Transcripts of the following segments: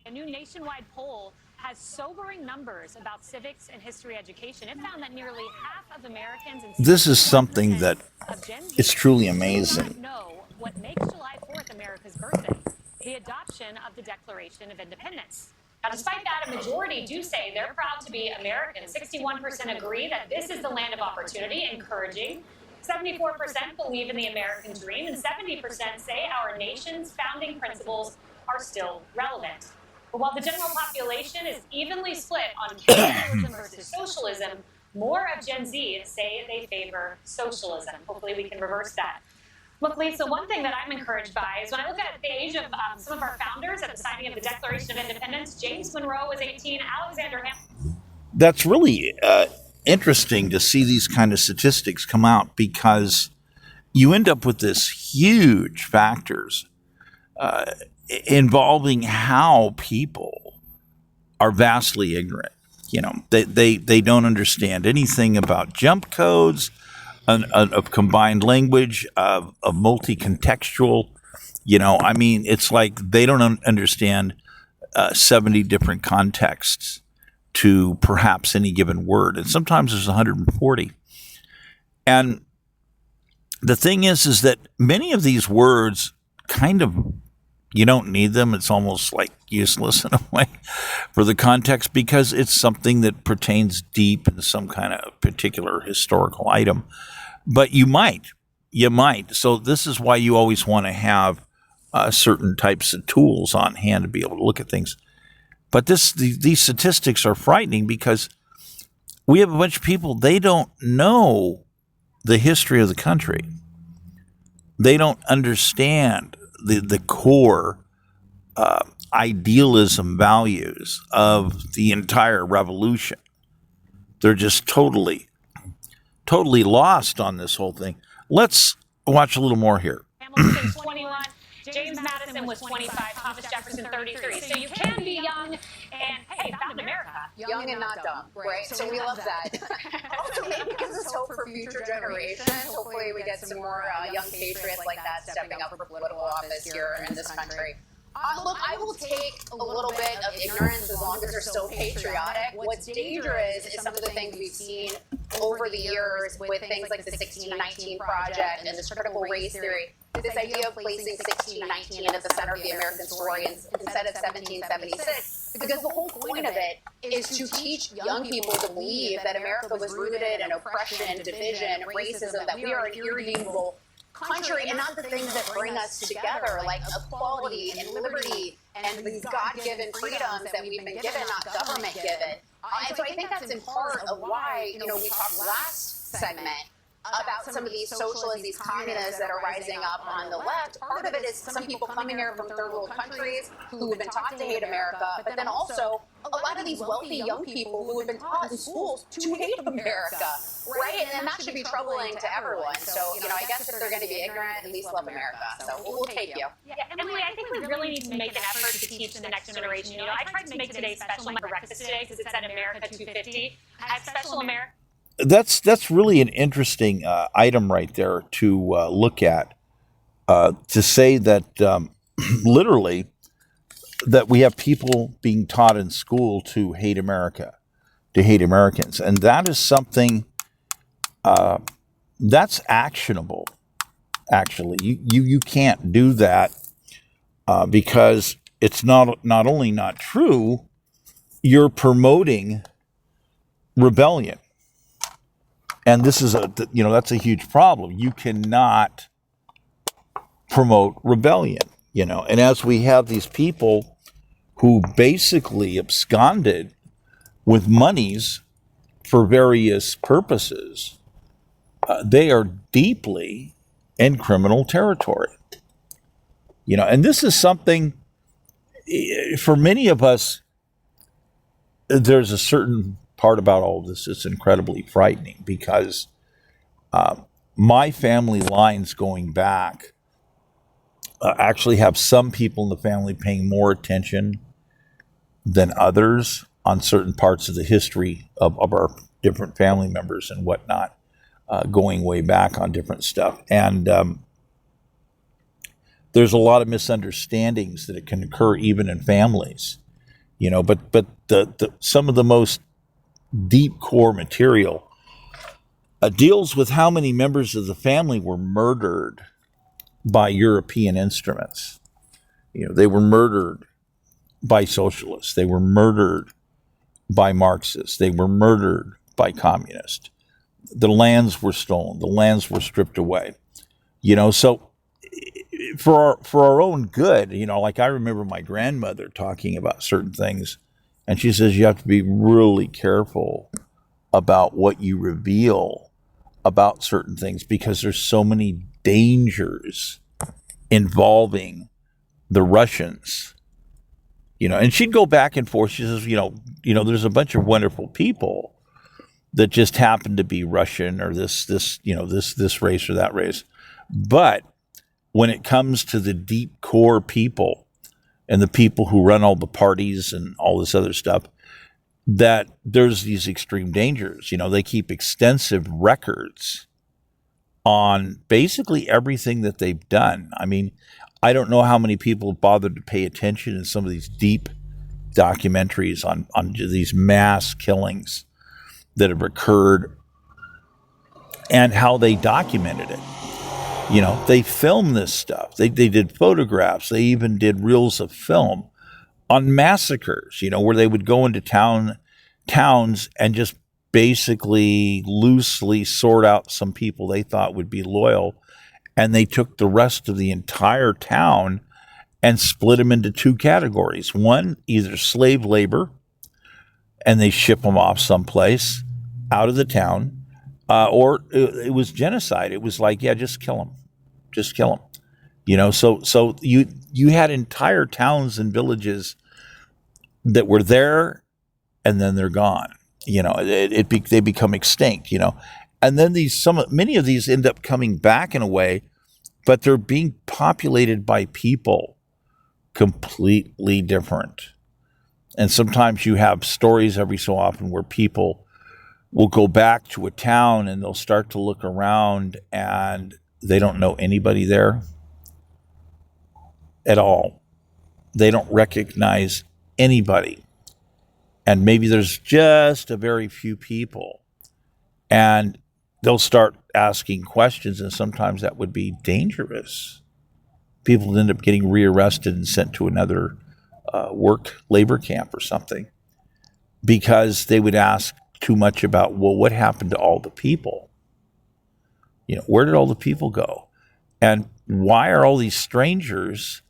A new nationwide poll has sobering numbers about civics and history education. It found that nearly half of Americans and This is something that of Gen is Z truly do amazing. not know what makes July 4th America's birthday, the adoption of the Declaration of Independence. Now, despite that, a majority do say they're proud to be American. 61% agree that this is the land of opportunity, encouraging. 74% believe in the American dream, and 70% say our nation's founding principles are still relevant. But while the general population is evenly split on capitalism versus socialism, more of Gen Z say they favor socialism. Hopefully, we can reverse that. Look, Lisa, one thing that I'm encouraged by is when I look at the age of some of our founders at the signing of the Declaration of Independence, James Monroe was 18, Alexander Hamilton. That's really interesting to see these kind of statistics come out, because you end up with this huge factors involving how people are vastly ignorant. They don't understand anything about jump codes, of combined language, of multi-contextual. It's like they don't understand 70 different contexts to perhaps any given word, and sometimes there's 140. And the thing is that many of these words kind of, you don't need them. It's almost like useless in a way for the context, because it's something that pertains deep in some kind of particular historical item. But you might. So this is why you always want to have certain types of tools on hand to be able to look at things. But these statistics are frightening, because we have a bunch of people, they don't know the history of the country. They don't understand the core idealism values of the entire revolution. They're just totally lost on this whole thing. Let's watch a little more here. Hamilton was 21, James Madison was 25, Thomas Jefferson 33. So you can be young and, hey, found America. Young and not dumb, right? So we love that. Also, maybe gives us hope for future generations. Hopefully we get some more young patriots like that stepping up for political office here in this country. Look, I will take a little bit of ignorance as long as they're still patriotic. What's dangerous is some of the things we've seen over the years with things like the 1619 Project and this critical race theory. This idea of placing 1619 at the center of the American story instead of 1776. Because the whole point of it is to teach young people to believe that America was rooted in oppression, division, racism, that we are an irredeemable country, and not the things that bring us together, like equality and liberty and these God-given freedoms that we've been given, not government-given. And so I think that's in part of why, we talked last segment about some of these socialists, these communists that are rising up on the left. Part of it is some people coming here from third world countries who have been taught to hate America, but then also a lot of these wealthy young people who have been taught in schools to hate America, right? And that should be troubling to everyone. So, I guess if they're going to be ignorant, at least love America. So we'll take you. Yeah, Emily, I think we really need to make an effort to teach the next generation. I tried to make today's special my breakfast today because it said America 250. I have special America. That's really an interesting item right there to look at. To say that literally that we have people being taught in school to hate America, to hate Americans, and that is something that's actionable. Actually, you can't do that because it's not only not true, you're promoting rebellion. And this is that's a huge problem. You cannot promote rebellion, And as we have these people who basically absconded with monies for various purposes, they are deeply in criminal territory. And this is something, for many of us, there's a certain part about all of this that's incredibly frightening, because my family lines going back actually have some people in the family paying more attention than others on certain parts of the history of our different family members and whatnot, going way back on different stuff. And there's a lot of misunderstandings that can occur even in families. But the some of the most deep core material deals with how many members of the family were murdered by European instruments. They were murdered by socialists. They were murdered by Marxists. They were murdered by communists. The lands were stolen. The lands were stripped away. So for our own good, like I remember my grandmother talking about certain things, and she says you have to be really careful about what you reveal about certain things because there's so many dangers involving the Russians. And she'd go back and forth. She says, there's a bunch of wonderful people that just happen to be Russian or this race or that race. But when it comes to the deep core people and the people who run all the parties and all this other stuff, that there's these extreme dangers. They keep extensive records on basically everything that they've done. I mean, I don't know how many people have bothered to pay attention in some of these deep documentaries on these mass killings that have occurred and how they documented it. They filmed this stuff. They did photographs. They even did reels of film on massacres, where they would go into towns and just basically loosely sort out some people they thought would be loyal. And they took the rest of the entire town and split them into two categories. One, either slave labor, and they ship them off someplace out of the town, or it was genocide. It was like, yeah, just kill them. Just kill them. So you had entire towns and villages that were there, and then they're gone. They become extinct. And then many of these end up coming back in a way, but they're being populated by people completely different. And sometimes you have stories every so often where people will go back to a town and they'll start to look around and they don't know anybody there at all. They don't recognize anybody. And maybe there's just a very few people. And they'll start asking questions, and sometimes that would be dangerous. People end up getting rearrested and sent to another labor camp or something because they would ask too much about, well, what happened to all the people? Where did all the people go? And why are all these strangers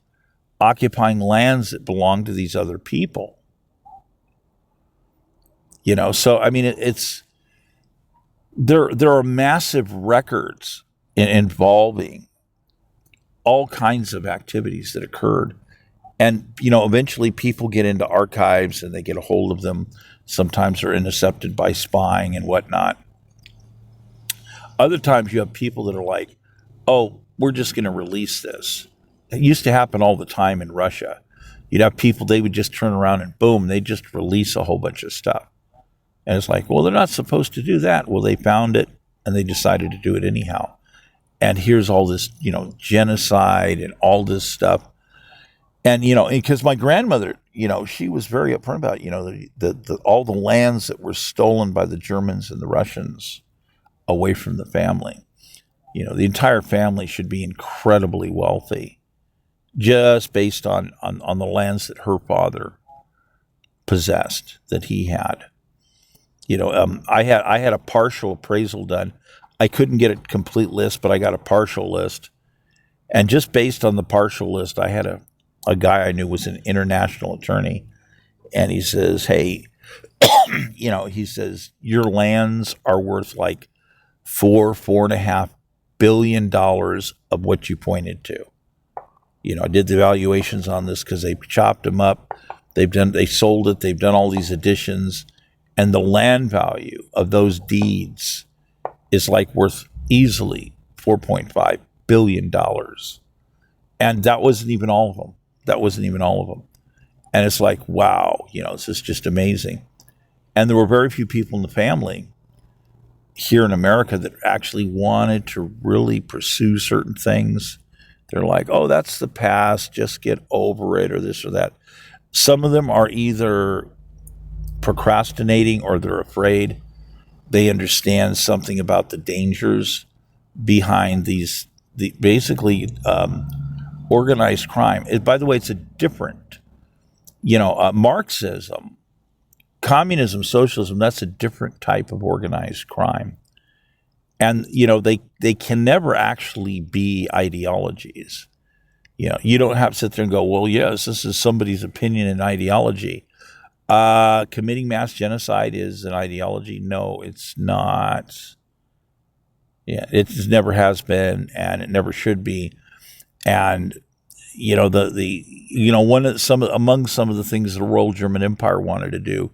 occupying lands that belong to these other people? So I mean, there are massive records involving all kinds of activities that occurred. And, eventually people get into archives and they get a hold of them. Sometimes they're intercepted by spying and whatnot. Other times you have people that are like, oh, we're just going to release this. It used to happen all the time in Russia. You'd have people, they would just turn around and boom, they just release a whole bunch of stuff. And it's like, well, they're not supposed to do that. Well, they found it and they decided to do it anyhow. And here's all this, genocide and all this stuff. And, because my grandmother, she was very upfront about, all the lands that were stolen by the Germans and the Russians away from the family. The entire family should be incredibly wealthy just based on the lands that her father possessed, that he had. I had a partial appraisal done. I couldn't get a complete list, but I got a partial list. And just based on the partial list, I had a guy I knew was an international attorney. And he says, hey, he says, your lands are worth like $4.5 billion of what you pointed to. I did the valuations on this because they chopped them up. They sold it. They've done all these additions. And the land value of those deeds is like worth easily $4.5 billion. And that wasn't even all of them. And it's like, wow, this is just amazing. And there were very few people in the family here in America that actually wanted to really pursue certain things. They're like, oh, that's the past, just get over it, or this or that. Some of them are either procrastinating or they're afraid. They understand something about the dangers behind basically organized crime. By the way, it's a different, Marxism, communism, socialism, that's a different type of organized crime. And, they can never actually be ideologies. You don't have to sit there and go, well, yes, this is somebody's opinion and ideology. Committing mass genocide is an ideology. No, it's not. Yeah, it just never has been, and it never should be. And among some of the things the Royal German Empire wanted to do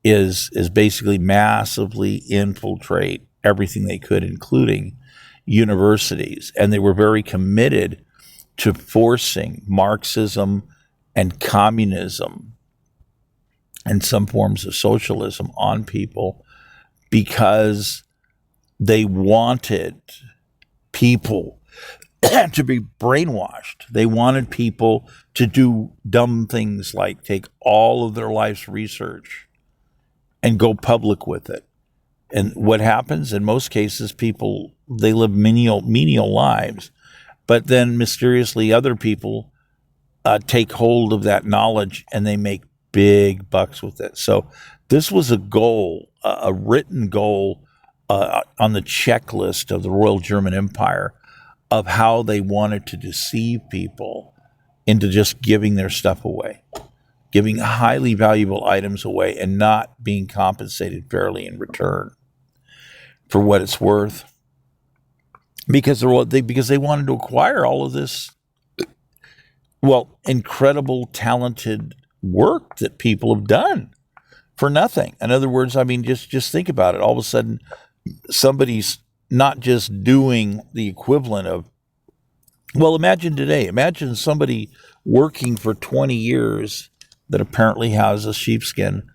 is basically massively infiltrate everything they could, including universities, and they were very committed to forcing Marxism and communism and some forms of socialism on people because they wanted people to be brainwashed. They wanted people to do dumb things like take all of their life's research and go public with it. And what happens in most cases, people, they live menial lives, but then mysteriously other people take hold of that knowledge and they make big bucks with it. So this was a goal, a written goal on the checklist of the Royal German Empire of how they wanted to deceive people into just giving their stuff away, giving highly valuable items away and not being compensated fairly in return for what it's worth. Because they wanted to acquire all of this, incredible, talented work that people have done for nothing. In other words, I mean, just think about it. All of a sudden, somebody's not just doing the equivalent of, imagine today. Imagine somebody working for 20 years that apparently has a sheepskin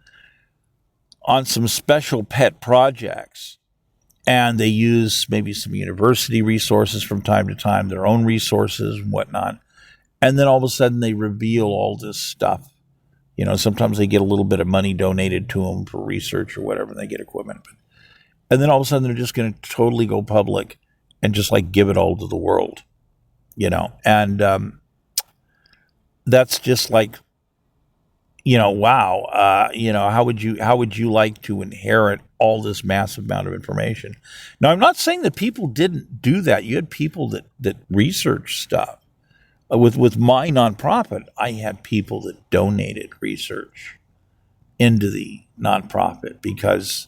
on some special pet projects. And they use maybe some university resources from time to time, their own resources and whatnot. And then all of a sudden they reveal all this stuff. Sometimes they get a little bit of money donated to them for research or whatever, and they get equipment. And then all of a sudden they're just going to totally go public and just like give it all to the world, And that's just like, wow. How would you like to inherit all this massive amount of information? Now, I'm not saying that people didn't do that. You had people that researched stuff. With my nonprofit, I had people that donated research into the nonprofit because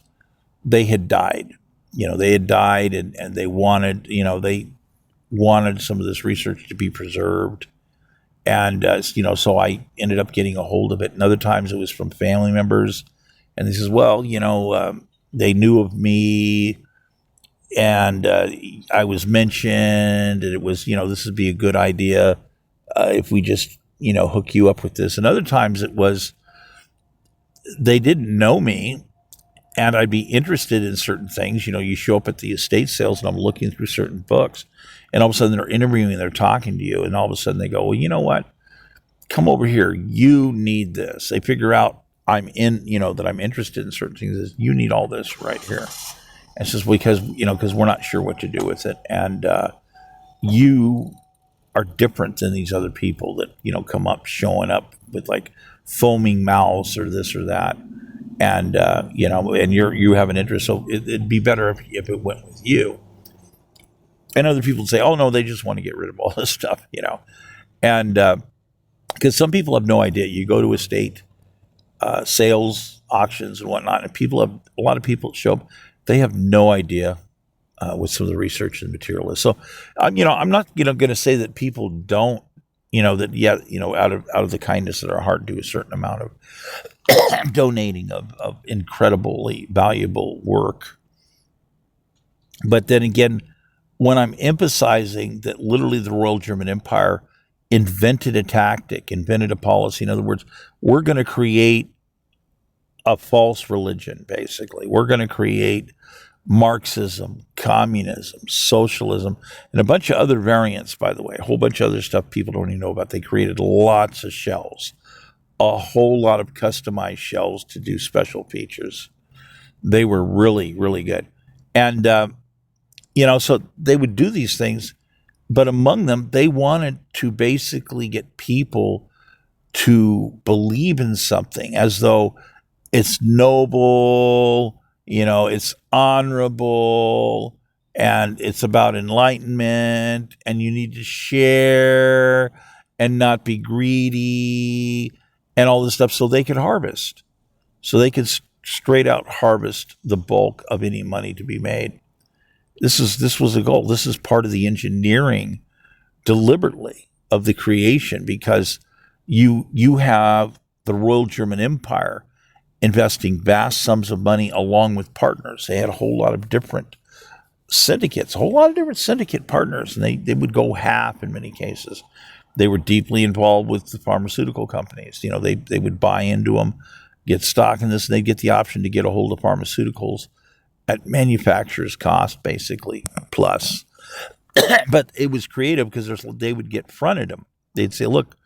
they had died. They had died and they wanted, they wanted some of this research to be preserved. And, so I ended up getting a hold of it. And other times it was from family members. And they says, they knew of me and I was mentioned and it was, this would be a good idea if we just, hook you up with this. And other times it was, they didn't know me and I'd be interested in certain things. You show up at the estate sales and I'm looking through certain books. And all of a sudden they're interviewing and they're talking to you. And all of a sudden they go, well, you know what? Come over here. You need this. They figure out I'm in, that I'm interested in certain things. You need all this right here. And it's just because we're not sure what to do with it. And you are different than these other people that, come up, showing up with like foaming mouths or this or that. And, and you have an interest. So it'd be better if it went with you. And other people say, oh, no, they just want to get rid of all this stuff, And because some people have no idea. You go to estate sales, auctions and whatnot, and a lot of people show up, they have no idea what some of the research and material is. So, I'm not, going to say that people don't, out of the kindness of their heart do a certain amount of donating of incredibly valuable work. But then again, when I'm emphasizing that literally the Royal German Empire invented a tactic, invented a policy, in other words, we're going to create a false religion, basically. We're going to create Marxism, communism, socialism, and a bunch of other variants, by the way, a whole bunch of other stuff people don't even know about. They created lots of shells a whole lot of customized shells to do special features. They were really, really good. And, so they would do these things, but among them, they wanted to basically get people to believe in something as though it's noble, it's honorable, and it's about enlightenment, and you need to share and not be greedy and all this stuff so they could harvest. So they could straight out harvest the bulk of any money to be made. This was a goal. This is part of the engineering deliberately of the creation, because you have the Royal German Empire investing vast sums of money along with partners. They had a whole lot of different syndicates, a whole lot of different syndicate partners, and they would go half in many cases. They were deeply involved with the pharmaceutical companies. They would buy into them, get stock in this, and they'd get the option to get a hold of pharmaceuticals at manufacturer's cost, basically, plus. But it was creative because they would get fronted them. They'd say, look,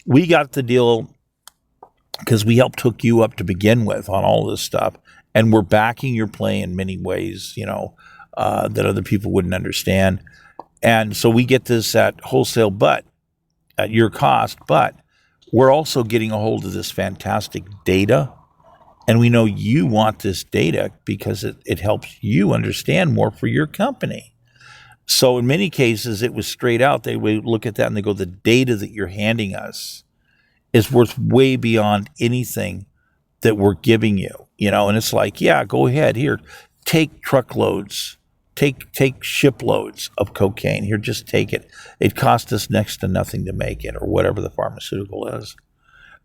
we got the deal because we helped hook you up to begin with on all this stuff, and we're backing your play in many ways, that other people wouldn't understand. And so we get this at wholesale, but at your cost, but we're also getting a hold of this fantastic data. And we know you want this data because it helps you understand more for your company. So in many cases, it was straight out. They would look at that and they go, the data that you're handing us is worth way beyond anything that we're giving you. And it's like, yeah, go ahead. Here, take truckloads, take shiploads of cocaine. Here, just take it. It cost us next to nothing to make it, or whatever the pharmaceutical is.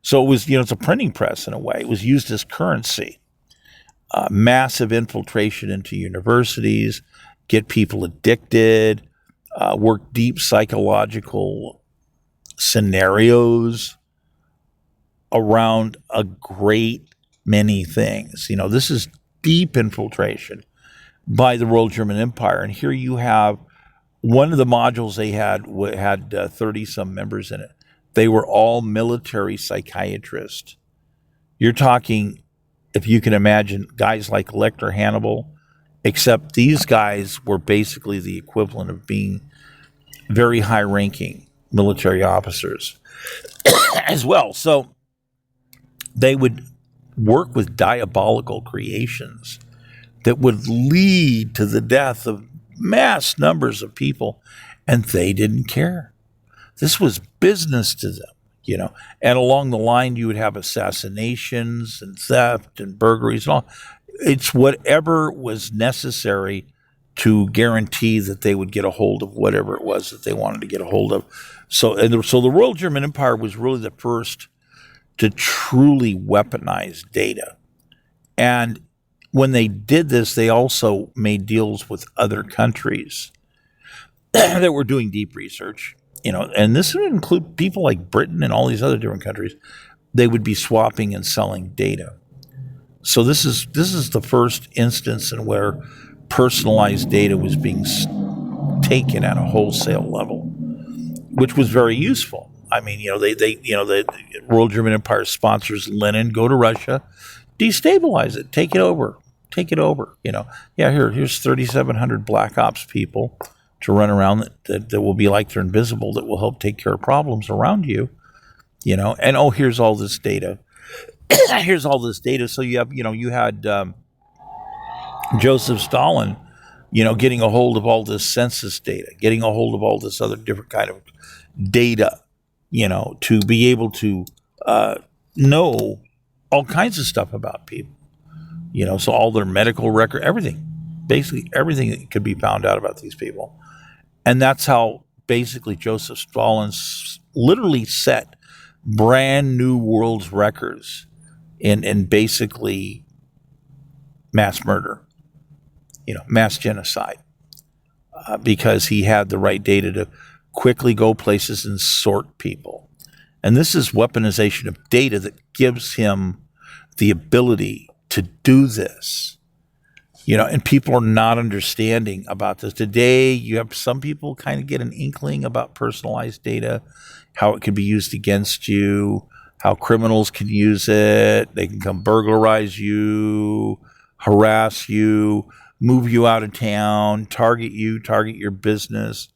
So it was, it's a printing press in a way. It was used as currency. Massive infiltration into universities, get people addicted, work deep psychological scenarios around a great many things. This is deep infiltration by the Royal German Empire. And here you have one of the modules they had 30-some members in it. They were all military psychiatrists. You're talking, if you can imagine, guys like Lecter Hannibal, except these guys were basically the equivalent of being very high-ranking military officers as well. So they would work with diabolical creations that would lead to the death of mass numbers of people, and they didn't care. This was business to them, And along the line, you would have assassinations and theft and burglaries and all. It's whatever was necessary to guarantee that they would get a hold of whatever it was that they wanted to get a hold of. So the Royal German Empire was really the first to truly weaponize data. And when they did this, they also made deals with other countries that were doing deep research. And this would include people like Britain and all these other different countries. They would be swapping and selling data. So this is the first instance in where personalized data was being taken at a wholesale level, which was very useful. I mean, the Royal German Empire sponsors Lenin. Go to Russia, destabilize it, take it over. Here's 3,700 black ops people to run around that will be like they're invisible, that will help take care of problems around you, and here's all this data. Here's all this data. So you had Joseph Stalin, getting a hold of all this census data, getting a hold of all this other different kind of data, to be able to know all kinds of stuff about people, so all their medical record, everything, basically everything that could be found out about these people. And that's how basically Joseph Stalin literally set brand new world's records in basically mass murder, mass genocide, because he had the right data to quickly go places and sort people. And this is weaponization of data that gives him the ability to do this. And people are not understanding about this. Today, you have some people kind of get an inkling about personalized data, how it could be used against you, how criminals can use it. They can come burglarize you, harass you, move you out of town, target you, target your business.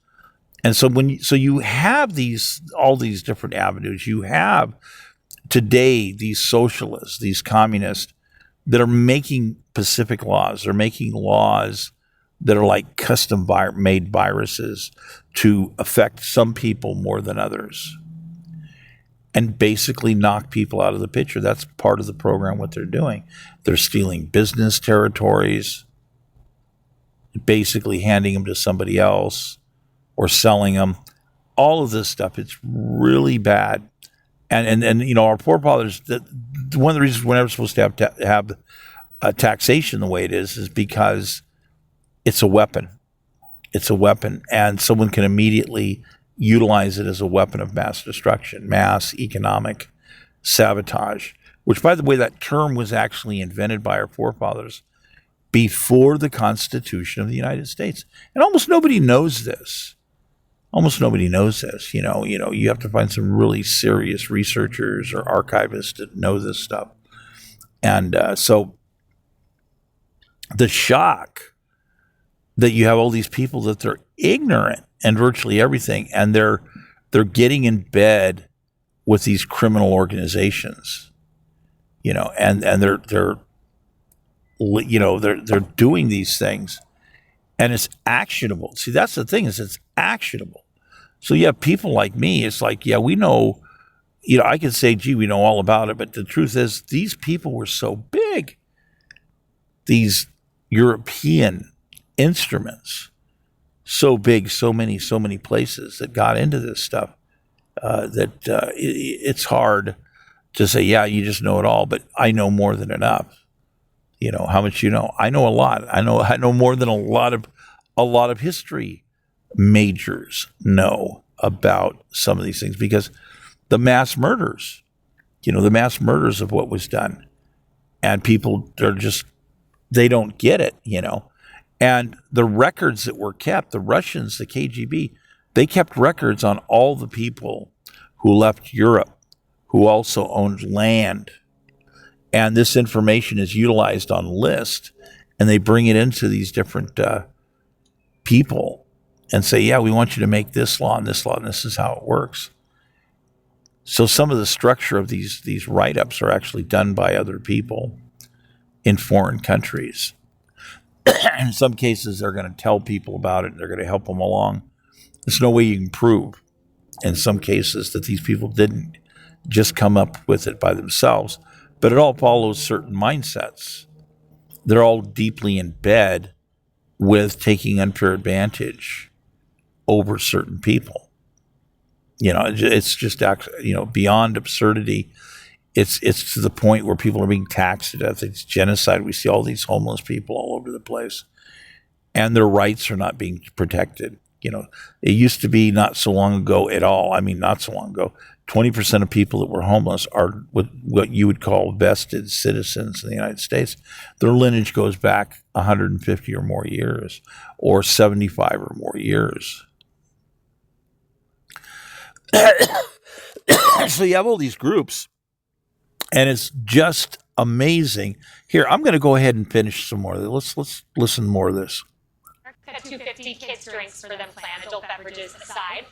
And so you have all these different avenues. You have today these socialists, these communists that are making specific laws. They're making laws that are like custom made viruses to affect some people more than others and basically knock people out of the picture. That's part of the program, what they're doing. They're stealing business territories, basically handing them to somebody else or selling them. All of this stuff, it's really bad. And our forefathers, one of the reasons we're never supposed to have taxation the way it is because it's a weapon. It's a weapon, and someone can immediately utilize it as a weapon of mass destruction, mass economic sabotage, which, by the way, that term was actually invented by our forefathers before the Constitution of the United States. And almost nobody knows this. Almost nobody knows this. You have to find some really serious researchers or archivists that know this stuff. And so the shock that you have all these people that they're ignorant and virtually everything, and they're getting in bed with these criminal organizations, and they're doing these things, and it's actionable. See, that's the thing, is it's actionable. So you have people like me. It's like, yeah, we know. I can say, gee, we know all about it, but the truth is, these people were so big. These European instruments, so big, so many places that got into this stuff, it's hard to say, yeah, you just know it all, but I know more than enough. How much you know? I know a lot. I know more than a lot of history majors know about some of these things, because the mass murders, of what was done, and people they don't get it, And the records that were kept, the Russians, the KGB, they kept records on all the people who left Europe, who also owned land. And this information is utilized on list, and they bring it into these different people and say, yeah, we want you to make this law, and this is how it works. So some of the structure of these write-ups are actually done by other people in foreign countries. In some cases, they're going to tell people about it, and they're going to help them along. There's no way you can prove, in some cases, that these people didn't just come up with it by themselves, but it all follows certain mindsets. They're all deeply in bed with taking unfair advantage over certain people. It's just, beyond absurdity. It's to the point where people are being taxed to death. It's genocide. We see all these homeless people all over the place, and their rights are not being protected. It used to be not so long ago at all. I mean, not so long ago, 20% of people that were homeless are what you would call vested citizens in the United States. Their lineage goes back 150 or more years, or 75 or more years. So you have all these groups, and it's just amazing. Here, I'm going to go ahead and finish some more. Let's listen more of this. 250 kids drinks for them plan, adult beverages aside.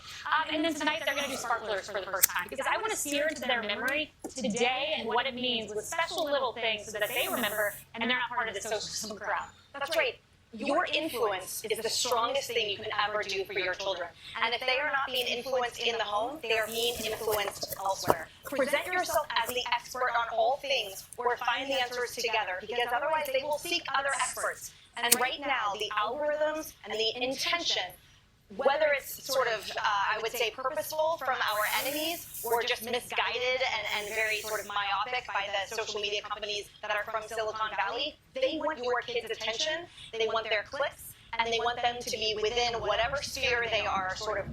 And then tonight they're going to do sparklers for the first time, because I want to sear into their memory today and what it means with special little things so that they remember and they're not part of the socialism crowd. That's right. Your influence is the strongest thing you can ever do for your children. And if they are not being influenced in the home, they are being influenced elsewhere. Present yourself as the expert on all things, or find the answers together, because otherwise they will seek other experts. And right now, the algorithms and the intention, whether it's sort of, I would say, purposeful from our enemies, or just misguided and very sort of myopic by the social media companies that are from Silicon Valley, they want your kids' attention, they want their clicks, and they want them to be within whatever sphere they are sort of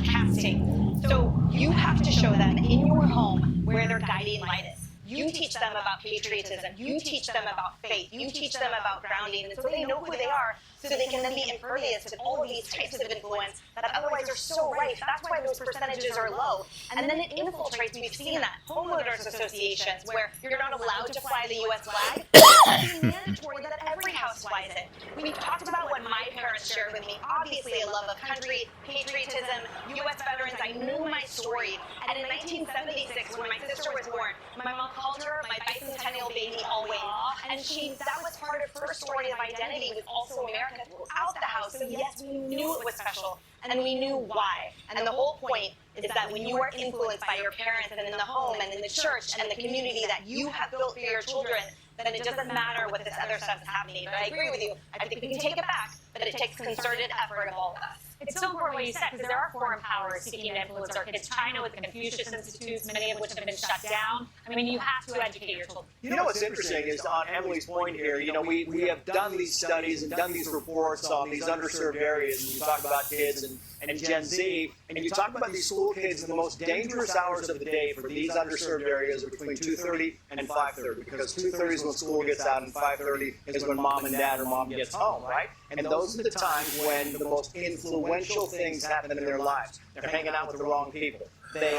casting. So you have to show them in your home where their guiding light is. you teach them about patriotism, you teach them about faith, you teach them about grounding, and so they know who they are, so they can then be impervious to all of these types of influence that otherwise are so rife. That's why those percentages are low. And then it infiltrates. We've seen that. Homeowners associations where you're not allowed to fly the U.S. flag. It's mandatory that every house flies it. We've talked about what my parents shared with me. Obviously, a love of country, patriotism, U.S. veterans. I knew my story. And in 1976, when my sister was born, my mom called her my bicentennial baby always. And that was part of her story of identity, was also America throughout the house. So yes, we knew it was special, and we knew why. And the whole point is that when you are influenced by your parents and in the home and in the church and the community that you have built for your children, then it doesn't matter what this other stuff is happening. But I agree with you. I think we can take it back, but it takes concerted effort of all of us. It's so important what you said, because there are foreign powers seeking to influence our kids. China with the Confucius Institutes, many of which have been shut down. I mean, you have to educate your children. You know what's interesting is, on Emily's point here, we have done these studies and done these reports on these underserved areas, and you talk about kids and Gen Z, and you talk about these school kids in the most dangerous hours of the day for these underserved areas are between 2:30 and 5:30, because 2:30 is when school gets out and 5:30 is when mom and dad or mom gets home, right? And those are the times when the most influential things happen in their lives. They're hanging out with the wrong people. They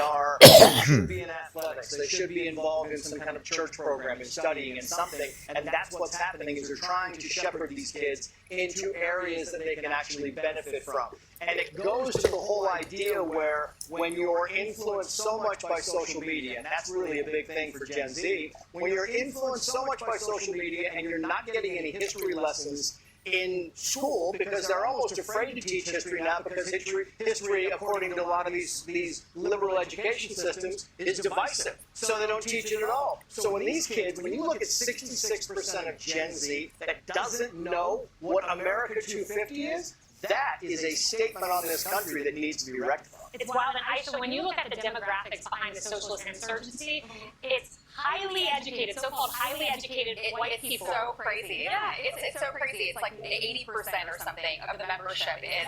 should be in athletics. They should be involved in some kind of church program and studying and something. And that's what's happening, is they're trying to shepherd these kids into areas that they can actually benefit from. And it goes to the whole idea where when you're influenced so much by social media, and that's really a big thing for Gen Z, when you're influenced so much by social media and you're not getting any history lessons in school, because they're almost afraid to teach history now, because history, according to a lot of these liberal education systems, is divisive. So they don't teach it at all. So when these kids, when you look at 66% of Gen Z that doesn't know what America 250 is, that is a statement on this country that needs to be rectified. It's wild. And Aisha, when you look at the demographics behind the socialist insurgency, it's highly educated, so-called highly educated white people. It's so crazy. Yeah, it's so crazy. It's like 80% or something of the membership is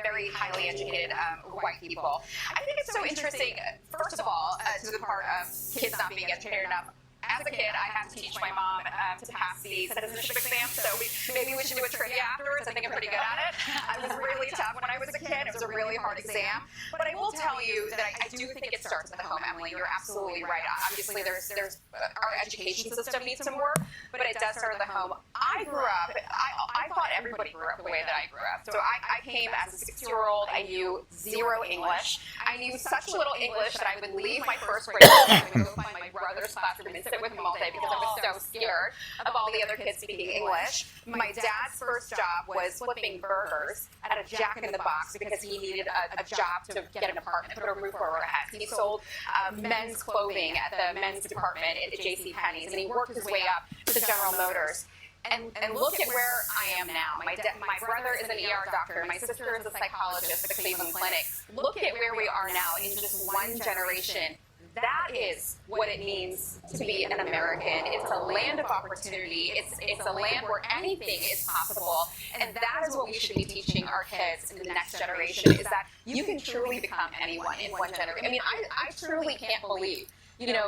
very highly educated white people. I think it's so interesting, first of all, to the part of kids not being educated enough. As a kid, I had to teach my mom to pass the citizenship exam, so maybe we should do a trivia afterwards. I think I'm pretty good at it. I was really tough when I was a kid. It was a really hard exam. But I will tell you that I do think it starts at the home, Emily. You're absolutely right. Obviously, there's our education system needs some work, but it does start at the home. I grew up, I thought everybody grew up the way that I grew up. So I came as a 6-year-old. I knew zero English. I knew such little English that I would leave my first grade class and go find my brother's classroom and sit with him all day because I was so scared of all the other kids speaking English. My dad's first job was flipping burgers at a Jack in the Box because he needed a job to get an apartment, put a roof over our heads. He sold men's clothing at the men's department at J.C. Penney's, and he worked his way up to General Motors. And look at where I am now. My brother is an ER doctor. My sister is a psychologist at the Cleveland Clinic. Look at where we are now in just one generation. That is what it means to be an American. It's a land of opportunity. It's a land where anything is possible. And that is what we should be teaching our kids in the next generation, is that you can truly become anyone in one generation. I mean, I truly can't believe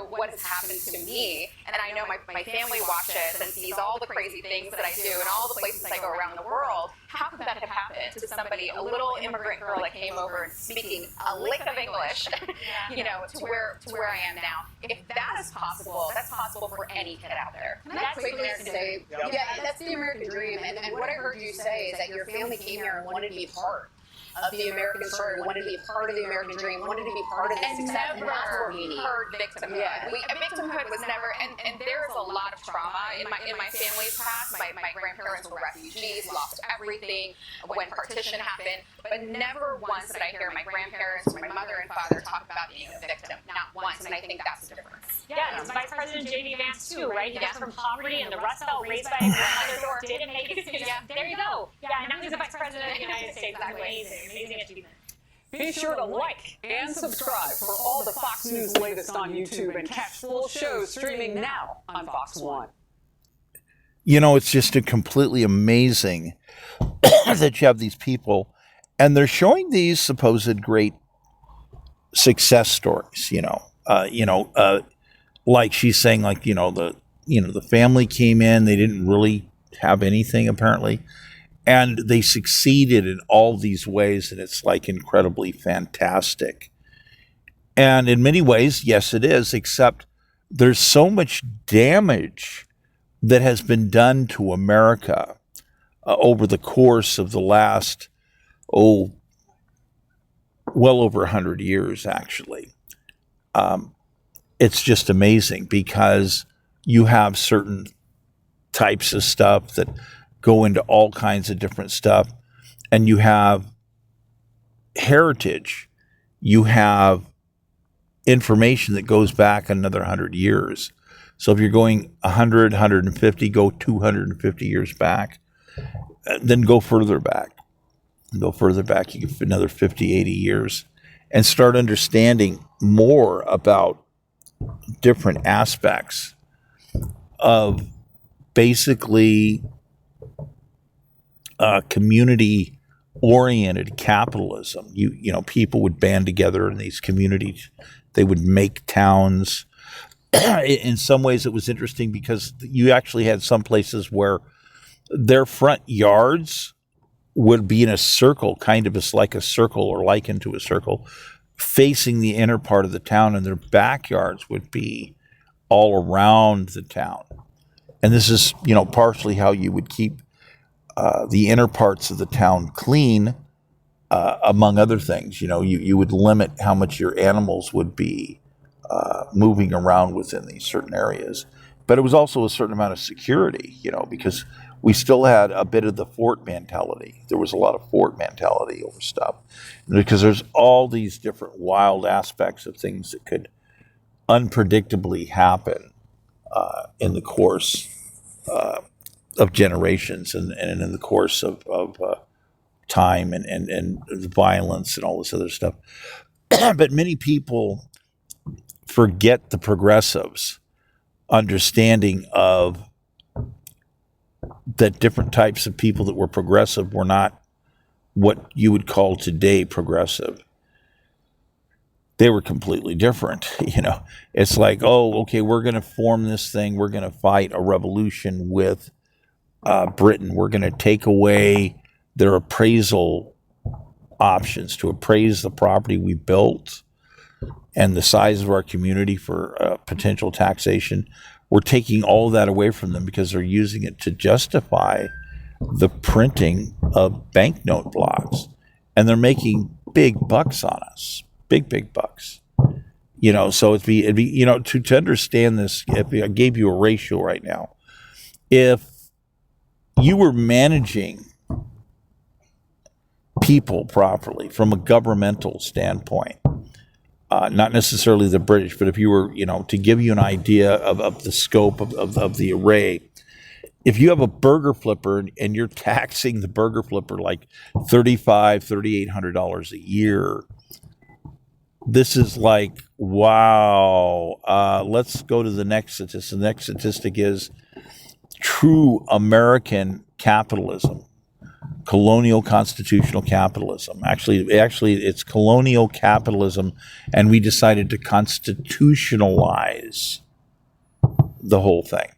what has happened to me. And I know my family watches and sees all the crazy things that I do and all the places I go around the world. How could that have happened to somebody, a little immigrant girl that came over and speaking a lick of English, to where I am now? If that is possible, that's possible for any kid out there. Can I quickly say, that's the American dream. And what I heard you say is that your family came here and wanted to be part of the American story, wanted to be part of the American dream, wanted to be part of the success, and that's what we need. Heard victimhood. Victimhood was never, and there's a lot of trauma in my family's past. My grandparents were refugees, lost everything when partition happened, but never once did I hear my grandparents, my mother and father talk about being a victim. Not once, and I think that's the difference. Yeah, it's Vice President J.D. Vance too, right? He was from poverty and the Rust Belt, raised by his grandmother, didn't make it. There you go. Yeah, and now he's the Vice President of the United States. That's amazing. Amazing achievement. Be sure to like and subscribe for all the Fox News latest on YouTube, and catch full shows streaming now on Fox One. It's just completely amazing that you have these people, and they're showing these supposed great success stories. like she's saying, like, the family came in, they didn't really have anything apparently, and they succeeded in all these ways, and it's like incredibly fantastic. And in many ways, yes, it is, except there's so much damage that has been done to America over the course of the last, well over 100 years, actually. It's just amazing because you have certain types of stuff that go into all kinds of different stuff, and you have heritage, you have information that goes back another 100 years. So if you're going 100, 150, go 250 years back, then go further back. Go further back, you get another 50, 80 years, and start understanding more about different aspects of basically community-oriented capitalism. You know, people would band together in these communities. They would make towns. In some ways, it was interesting because you actually had some places where their front yards would be in a circle, kind of like a circle or likened to a circle, facing the inner part of the town, and their backyards would be all around the town. And this is, partially how you would keep the inner parts of the town clean, among other things. You would limit how much your animals would be moving around within these certain areas. But it was also a certain amount of security, because we still had a bit of the fort mentality. There was a lot of fort mentality over stuff, because there's all these different wild aspects of things that could unpredictably happen in the course of generations and in the course of time and violence and all this other stuff. But many people forget the progressives' understanding of that different types of people that were progressive were not what you would call today progressive. They were completely different. It's like, oh, okay, we're going to form this thing. We're going to fight a revolution with Britain. We're going to take away their appraisal options to appraise the property we built and the size of our community for potential taxation. We're taking all of that away from them because they're using it to justify the printing of banknote blocks. And they're making big bucks on us. Big bucks. So it'd be to understand this, if I gave you a ratio right now, if you were managing people properly from a governmental standpoint, not necessarily the British, but if you were, to give you an idea of the scope of the array, if you have a burger flipper and you're taxing the burger flipper like $3,800 a year, this is like, wow. Let's go to the next statistic. The next statistic is true American capitalism. Colonial constitutional capitalism. Actually, it's colonial capitalism, and we decided to constitutionalize the whole thing.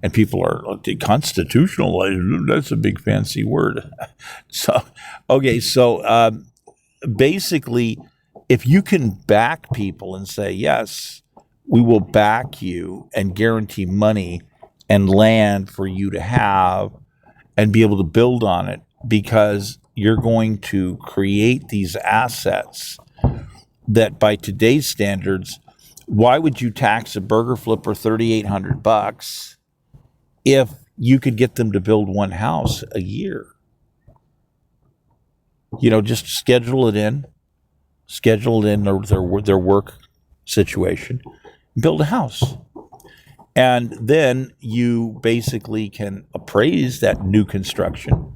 And people are, constitutionalize, that's a big fancy word. So basically, if you can back people and say, yes, we will back you and guarantee money and land for you to have and be able to build on it, because you're going to create these assets that by today's standards, why would you tax a burger flipper $3,800 if you could get them to build one house a year? Just schedule it in their work situation, build a house. And then you basically can appraise that new construction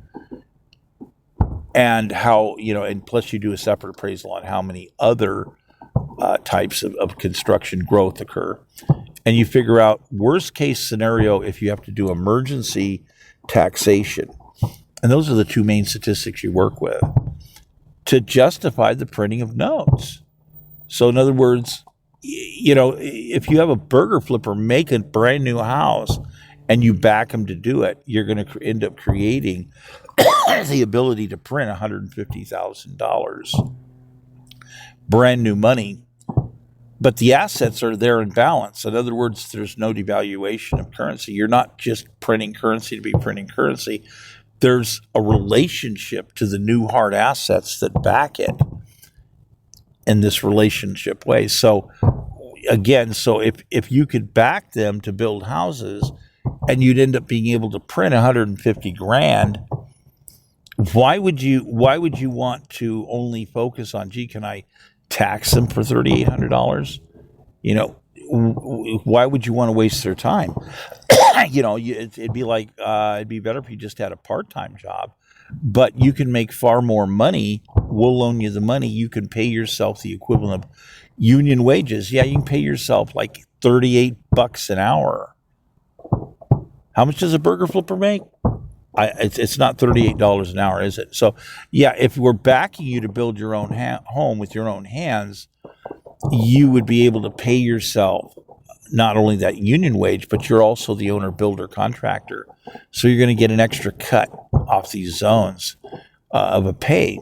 and how, and plus you do a separate appraisal on how many other types of construction growth occur. And you figure out worst case scenario if you have to do emergency taxation. And those are the two main statistics you work with to justify the printing of notes. So in other words, if you have a burger flipper make a brand new house and you back them to do it, you're going to end up creating the ability to print $150,000 brand new money. But the assets are there in balance. In other words, there's no devaluation of currency. You're not just printing currency to be printing currency. There's a relationship to the new hard assets that back it in this relationship way. So again, if you could back them to build houses and you'd end up being able to print 150 grand, why would you want to only focus on, gee, can I tax them for $3,800? Why would you want to waste their time? It'd be like, it'd be better if you just had a part-time job, but you can make far more money. We'll loan you the money. You can pay yourself the equivalent of union wages. Yeah, you can pay yourself like $38 an hour. How much does a burger flipper make? It's not $38 an hour, is it? So, yeah, if we're backing you to build your own home with your own hands, you would be able to pay yourself not only that union wage, but you're also the owner, builder, contractor. So you're going to get an extra cut off these zones of a pay.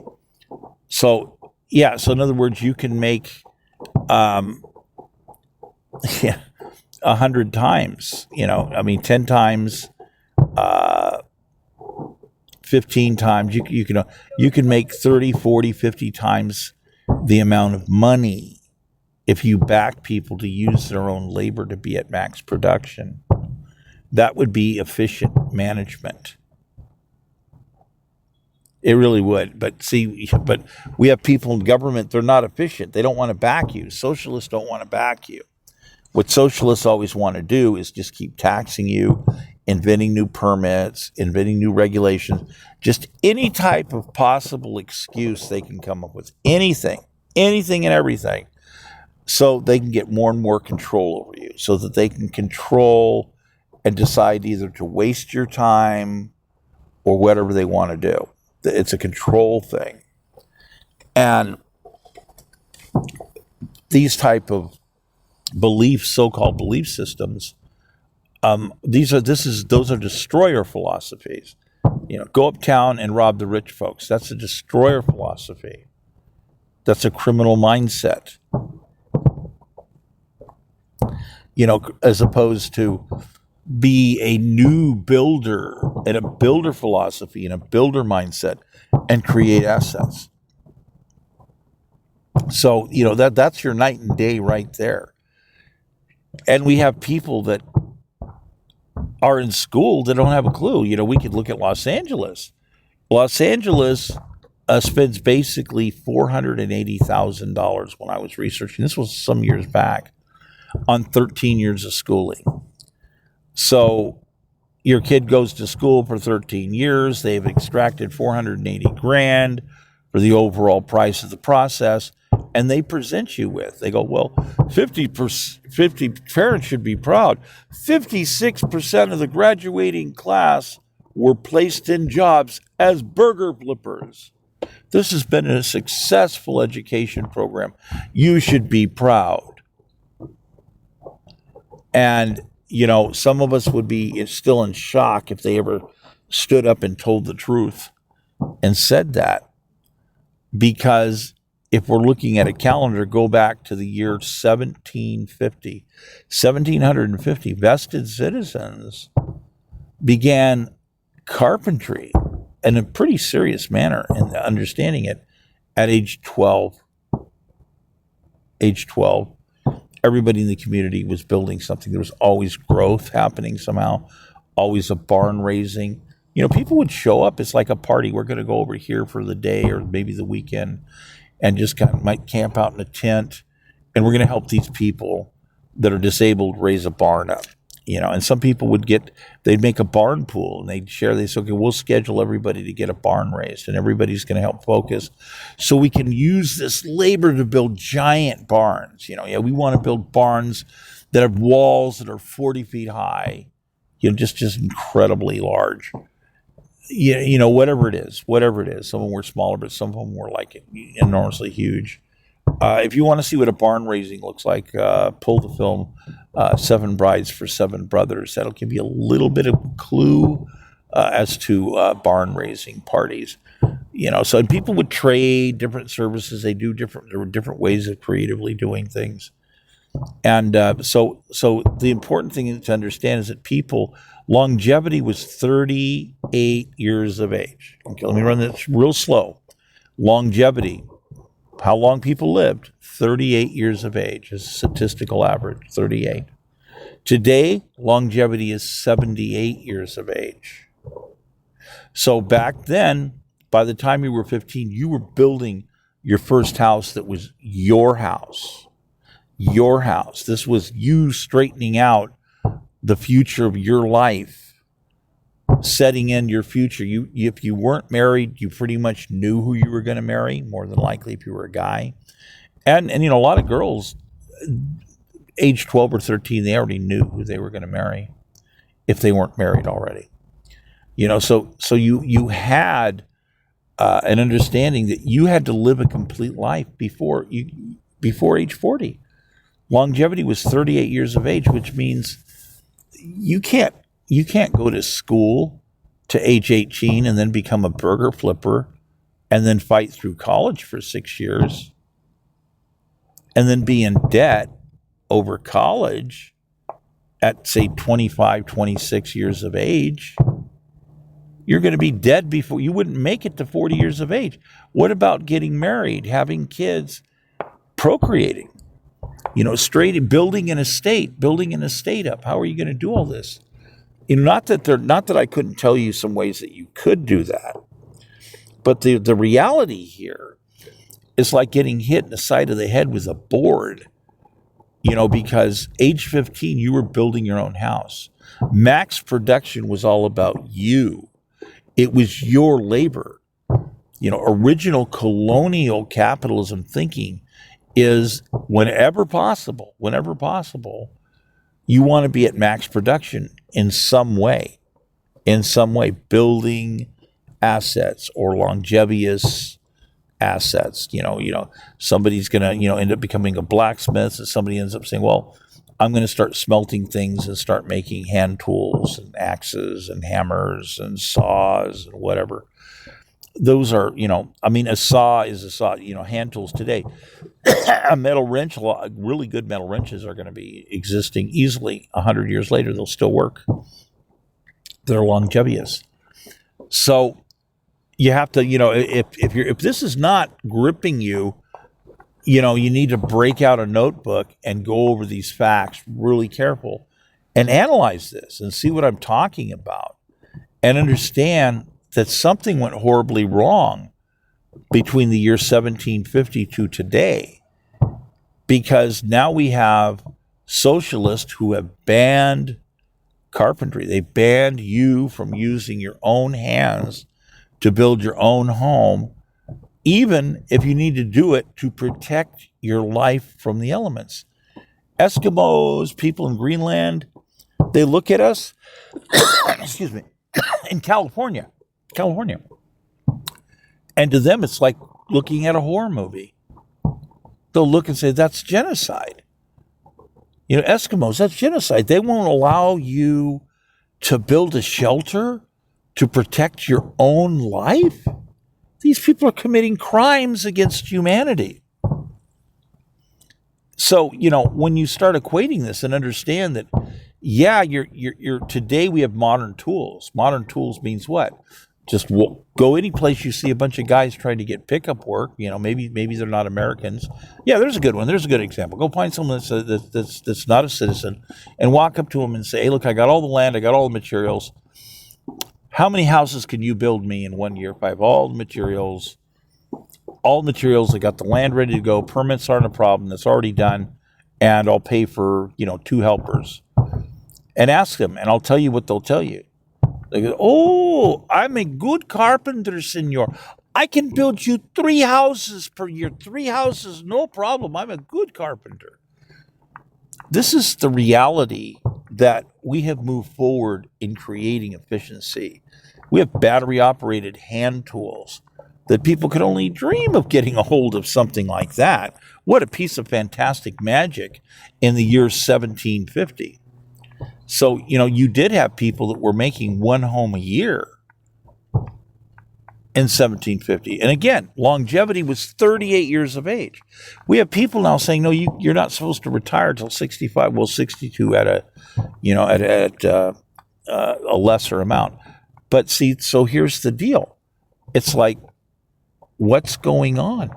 So, yeah, so in other words, you can make 100 times, 10 times, 15 times. You can make 30, 40, 50 times the amount of money if you back people to use their own labor to be at max production. That would be efficient management. It really would. But we have people in government, they're not efficient. They don't want to back you. Socialists don't want to back you. What socialists always want to do is just keep taxing you, inventing new permits, inventing new regulations, just any type of possible excuse they can come up with. Anything and everything. So they can get more and more control over you, so that they can control and decide either to waste your time or whatever they want to do. It's a control thing. And these type of beliefs, so-called belief systems, those are destroyer philosophies. Go uptown and rob the rich folks. That's a destroyer philosophy. That's a criminal mindset. As opposed to be a new builder and a builder philosophy and a builder mindset and create assets. So, that's your night and day right there. And we have people that are in school that don't have a clue. We could look at Los Angeles. Los Angeles spends basically $480,000 when I was researching. This was some years back on 13 years of schooling. So your kid goes to school for 13 years. They've extracted 480 grand for the overall price of the process. And they present you with, they go, well, 50 parents should be proud. 56% of the graduating class were placed in jobs as burger flippers. This has been a successful education program. You should be proud. And, some of us would be still in shock if they ever stood up and told the truth and said that. Because if we're looking at a calendar, go back to the year 1750. 1750, vested citizens began carpentry in a pretty serious manner and understanding it at age 12. Age 12. Everybody in the community was building something. There was always growth happening somehow, always a barn raising. People would show up. It's like a party. We're going to go over here for the day or maybe the weekend and just might camp out in a tent. And we're going to help these people that are disabled raise a barn up. And some people they'd make a barn pool and they'd share. They say, okay, we'll schedule everybody to get a barn raised and everybody's going to help focus so we can use this labor to build giant barns. We want to build barns that have walls that are 40 feet high, just incredibly large. Whatever it is. Some of them were smaller, but some of them were like enormously huge. If you want to see what a barn raising looks like, pull the film Seven Brides for Seven Brothers. That'll give you a little bit of clue as to barn raising parties. So people would trade different services. They do there were different ways of creatively doing things. And so the important thing to understand is that longevity was 38 years of age. Okay, let me run this real slow. Longevity, how long people lived, 38 years of age is a statistical average, 38. Today, longevity is 78 years of age. So back then, by the time you were 15, you were building your first house that was your house. Your house. This was you straightening out the future of your life, setting in your future. If you weren't married, you pretty much knew who you were going to marry, more than likely if you were a guy. And a lot of girls, age 12 or 13, they already knew who they were going to marry if they weren't married already. So you had an understanding that you had to live a complete life before age 40. Longevity was 38 years of age, which means you can't go to school to age 18 and then become a burger flipper and then fight through college for 6 years and then be in debt over college at, say, 25, 26 years of age. You're going to be dead before you wouldn't make it to 40 years of age. What about getting married, having kids, procreating? Straight building an estate up. How are you going to do all this? Not that I couldn't tell you some ways that you could do that, but the reality here is like getting hit in the side of the head with a board. Because age 15, you were building your own house. Max production was all about you. It was your labor. Original colonial capitalism thinking is whenever possible, you want to be at max production in some way, building assets or longevous assets. Somebody's going to, end up becoming a blacksmith, and somebody ends up saying, well, I'm going to start smelting things and start making hand tools and axes and hammers and saws and whatever. Those are, a saw is a saw, hand tools today. A metal wrench, really good metal wrenches are going to be existing easily 100 years later. They'll still work. They're longevous. So you have to, if this is not gripping you, you need to break out a notebook and go over these facts really careful and analyze this and see what I'm talking about and understand that something went horribly wrong between the year 1750 to today, because now we have socialists who have banned carpentry. They banned you from using your own hands to build your own home, even if you need to do it to protect your life from the elements. Eskimos, people in Greenland, they look at us, excuse me, in California. And to them, it's like looking at a horror movie. They'll look and say, that's genocide. Eskimos, that's genocide. They won't allow you to build a shelter to protect your own life. These people are committing crimes against humanity. So, when you start equating this and understand that, you're today we have modern tools. Modern tools means what? Just go any place you see a bunch of guys trying to get pickup work. Maybe they're not Americans. Yeah, there's a good one. There's a good example. Go find someone that's not a citizen and walk up to them and say, hey, look, I got all the land. I got all the materials. How many houses can you build me in 1 year if I have all the materials? I got the land ready to go. Permits aren't a problem. That's already done. And I'll pay for, 2 helpers. And ask them, and I'll tell you what they'll tell you. They go, oh, I'm a good carpenter, senor. I can build you 3 houses per year. 3 houses, no problem. I'm a good carpenter. This is the reality that we have moved forward in creating efficiency. We have battery-operated hand tools. that people could only dream of getting a hold of something like that. What a piece of fantastic magic in the year 1750. So, you did have people that were making one home a year in 1750. And again, longevity was 38 years of age. We have people now saying, no, you're not supposed to retire till 65. Well, 62 at a lesser amount. But see, so here's the deal. It's like, what's going on?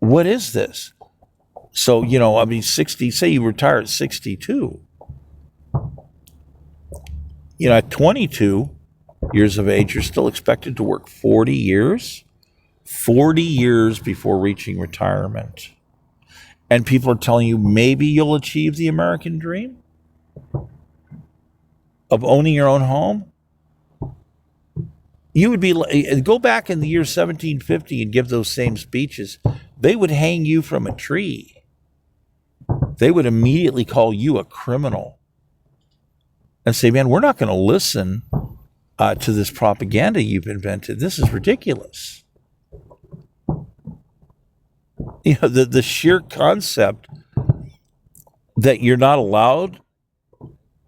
What is this? So, 60, say you retire at 62. At 22 years of age, you're still expected to work 40 years. 40 years before reaching retirement. And people are telling you maybe you'll achieve the American dream of owning your own home. You would be, go back in the year 1750 and give those same speeches. They would hang you from a tree. They would immediately call you a criminal and say, man, we're not going to listen to this propaganda you've invented. This is ridiculous. The sheer concept that you're not allowed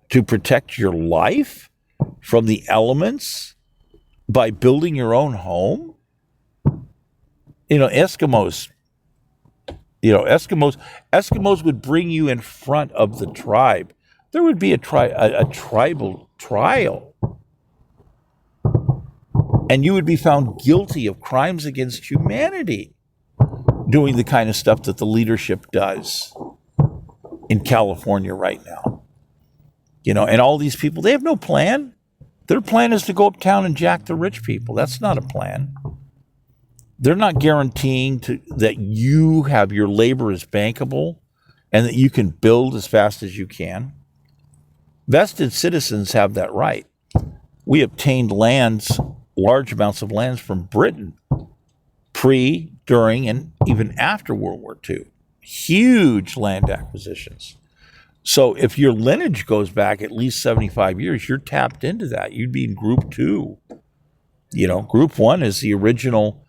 to protect your life from the elements by building your own home. Eskimos would bring you in front of the tribe. There would be a tribal trial. And you would be found guilty of crimes against humanity doing the kind of stuff that the leadership does in California right now. And all these people, they have no plan. Their plan is to go uptown and jack the rich people. That's not a plan. They're not guaranteeing that you have your labor is bankable and that you can build as fast as you can. Vested citizens have that right. We obtained large amounts of lands from Britain, pre, during, and even after World War II. Huge land acquisitions. So if your lineage goes back at least 75 years, you're tapped into that. You'd be in Group 2. Group 1 is the original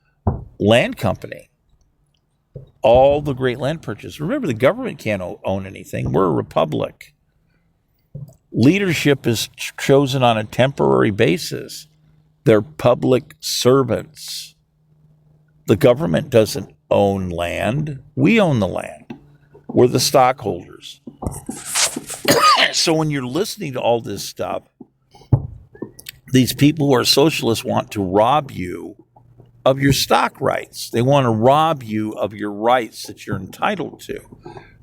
land company. All the great land purchase. Remember, the government can't own anything. We're a republic. Leadership is chosen on a temporary basis. They're public servants. The government doesn't own land. We own the land. We're the stockholders. So when you're listening to all this stuff, these people who are socialists want to rob you of your stock rights. They want to rob you of your rights that you're entitled to.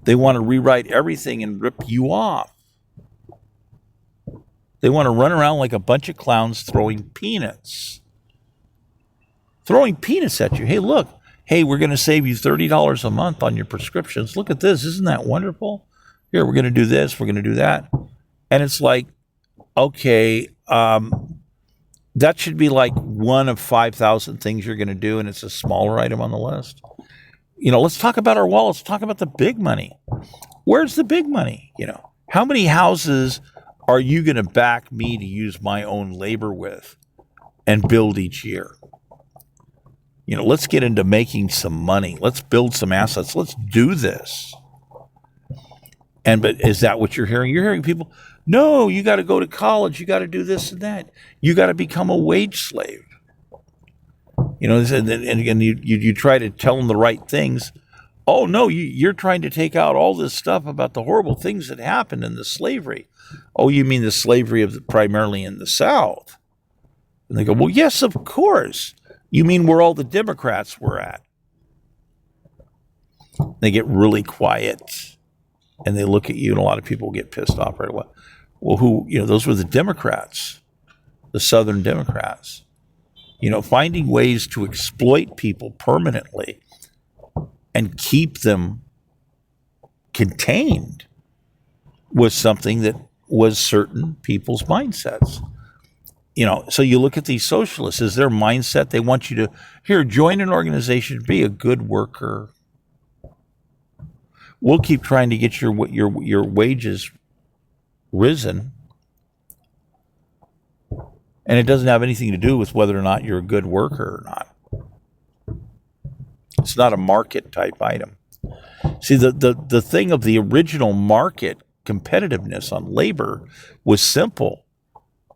They want to rewrite everything and rip you off. They want to run around like a bunch of clowns throwing peanuts. Throwing peanuts at you. Hey, look. Hey, we're going to save you $30 a month on your prescriptions. Look at this. Isn't that wonderful? Here, we're going to do this. We're going to do that. And it's like, okay, that should be like one of 5,000 things you're going to do, and it's a smaller item on the list. Let's talk about our wallets. Talk about the big money. Where's the big money? How many houses are you going to back me to use my own labor with and build each year? Let's get into making some money. Let's build some assets. Let's do this. But is that what you're hearing? You're hearing people, no, you got to go to college. You got to do this and that. You got to become a wage slave. And again, you try to tell them the right things. Oh, no, you're trying to take out all this stuff about the horrible things that happened in the slavery. Oh, you mean the slavery primarily in the South? And they go, well, yes, of course. You mean where all the Democrats were at? They get really quiet and they look at you, and a lot of people get pissed off right away. Well, those were the Democrats, the Southern Democrats. Finding ways to exploit people permanently and keep them contained was something that was certain people's mindsets. So you look at these socialists, is their mindset, they want you to, join an organization, be a good worker. We'll keep trying to get your wages risen. And it doesn't have anything to do with whether or not you're a good worker or not. It's not a market type item. See, the thing of the original market competitiveness on labor was simple.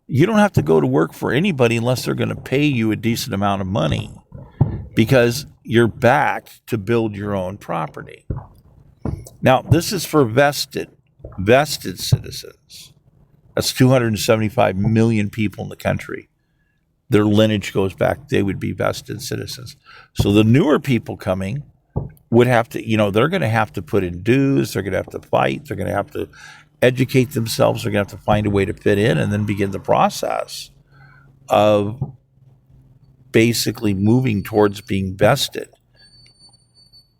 You don't have to go to work for anybody unless they're going to pay you a decent amount of money, because you're backed to build your own property. Now, this is for vested citizens. That's 275 million people in the country. Their lineage goes back. They would be vested citizens. So the newer people coming would have to, they're going to have to put in dues. They're going to have to fight. They're going to have to educate themselves. They're going to have to find a way to fit in and then begin the process of basically moving towards being vested.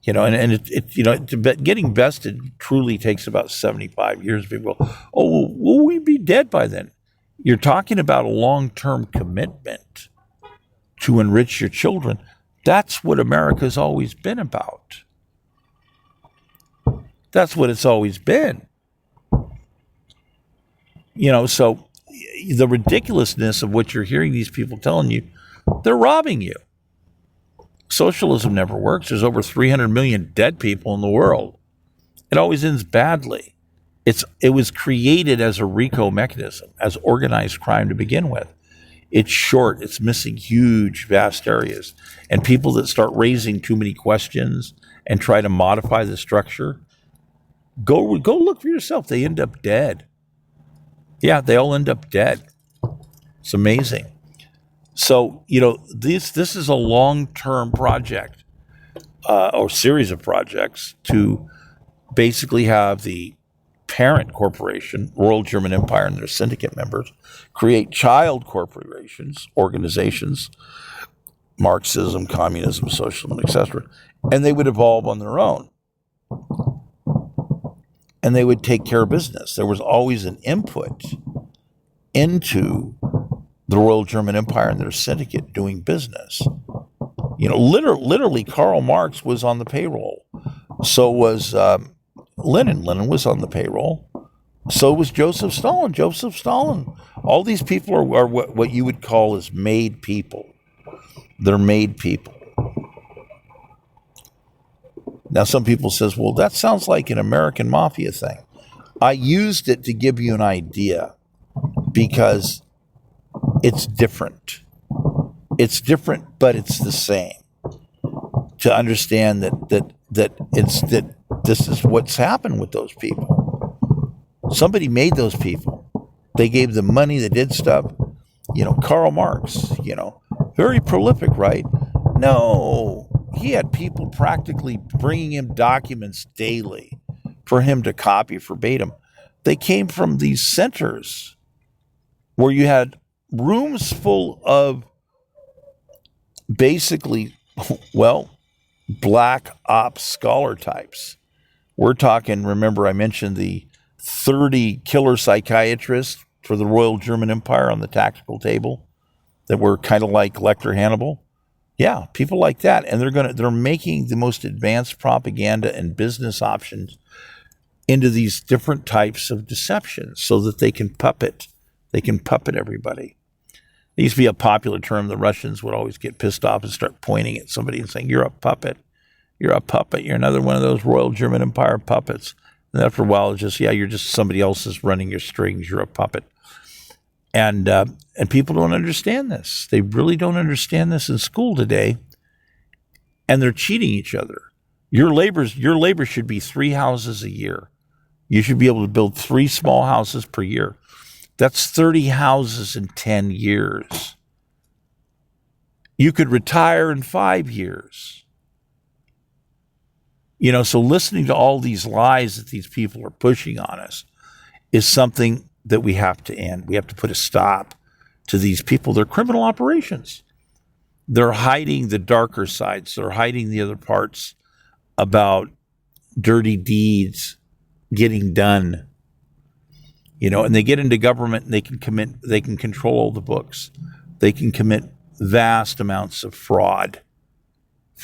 Getting vested truly takes about 75 years. People go, oh, will we be dead by then? You're talking about a long-term commitment to enrich your children. That's what America's always been about. That's what it's always been. So the ridiculousness of what you're hearing these people telling you, they're robbing you. Socialism never works. There's over 300 million dead people in the world. It always ends badly. It was created as a RICO mechanism, as organized crime to begin with. It's short. It's missing huge, vast areas. And people that start raising too many questions and try to modify the structure, go look for yourself. They end up dead. Yeah, they all end up dead. It's amazing. So, this is a long-term project or series of projects to basically have the parent corporation, Royal German Empire and their syndicate members, create child corporations, organizations, Marxism, communism, socialism, etc., and they would evolve on their own. And they would take care of business. There was always an input into the Royal German Empire and their syndicate doing business. Literally, Karl Marx was on the payroll. So was Lenin. Lenin was on the payroll. So was Joseph Stalin. Joseph Stalin. All these people are what you would call as made people. They're made people. Now, some people says, well, that sounds like an American mafia thing. I used it to give you an idea because it's different. It's different, but it's the same. To understand that this is what's happened with those people. Somebody made those people. They gave them money. They did stuff. Karl Marx. Very prolific, right? No, he had people practically bringing him documents daily for him to copy verbatim. They came from these centers where you had rooms full of basically, black ops scholar types. We're talking, remember I mentioned the 30 killer psychiatrists for the Royal German Empire on the tactical table that were kind of like Lecter Hannibal. Yeah, people like that. And they're making the most advanced propaganda and business options into these different types of deceptions so that they can puppet everybody. There used to be a popular term. The Russians would always get pissed off and start pointing at somebody and saying, you're a puppet. You're a puppet. You're another one of those Royal German Empire puppets. And after a while, it's just, you're just somebody else's running your strings. You're a puppet. And people don't understand this. They really don't understand this in school today. And they're cheating each other. Your labor should be 3 houses a year. You should be able to build 3 small houses per year. That's 30 houses in 10 years. You could retire in 5 years. So listening to all these lies that these people are pushing on us is something that we have to end. We have to put a stop to these people. They're criminal operations. They're hiding the darker sides. They're hiding the other parts about dirty deeds getting done. And they get into government and they can control all the books. They can commit vast amounts of fraud.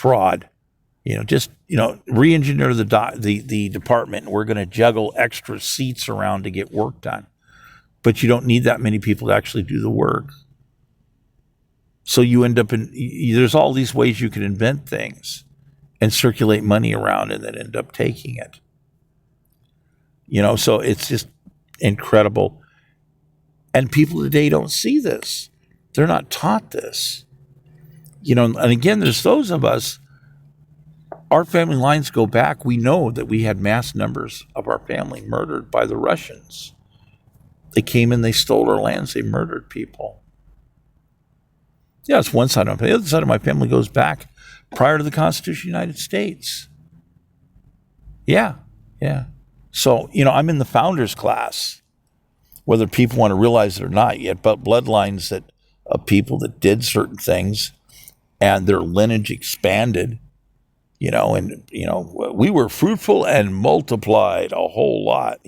Re-engineer the department. And we're going to juggle extra seats around to get work done. But you don't need that many people to actually do the work. So you end up there's all these ways you can invent things and circulate money around and then end up taking it. So it's just incredible. And people today don't see this. They're not taught this. And again, there's those of us, our family lines go back. We know that we had mass numbers of our family murdered by the Russians. They came in, they stole our lands, they murdered people. Yeah, it's one side of my family. The other side of my family goes back prior to the Constitution of the United States. Yeah. So, I'm in the founders class, whether people want to realize it or not yet, but bloodlines of people that did certain things and their lineage expanded, we were fruitful and multiplied a whole lot,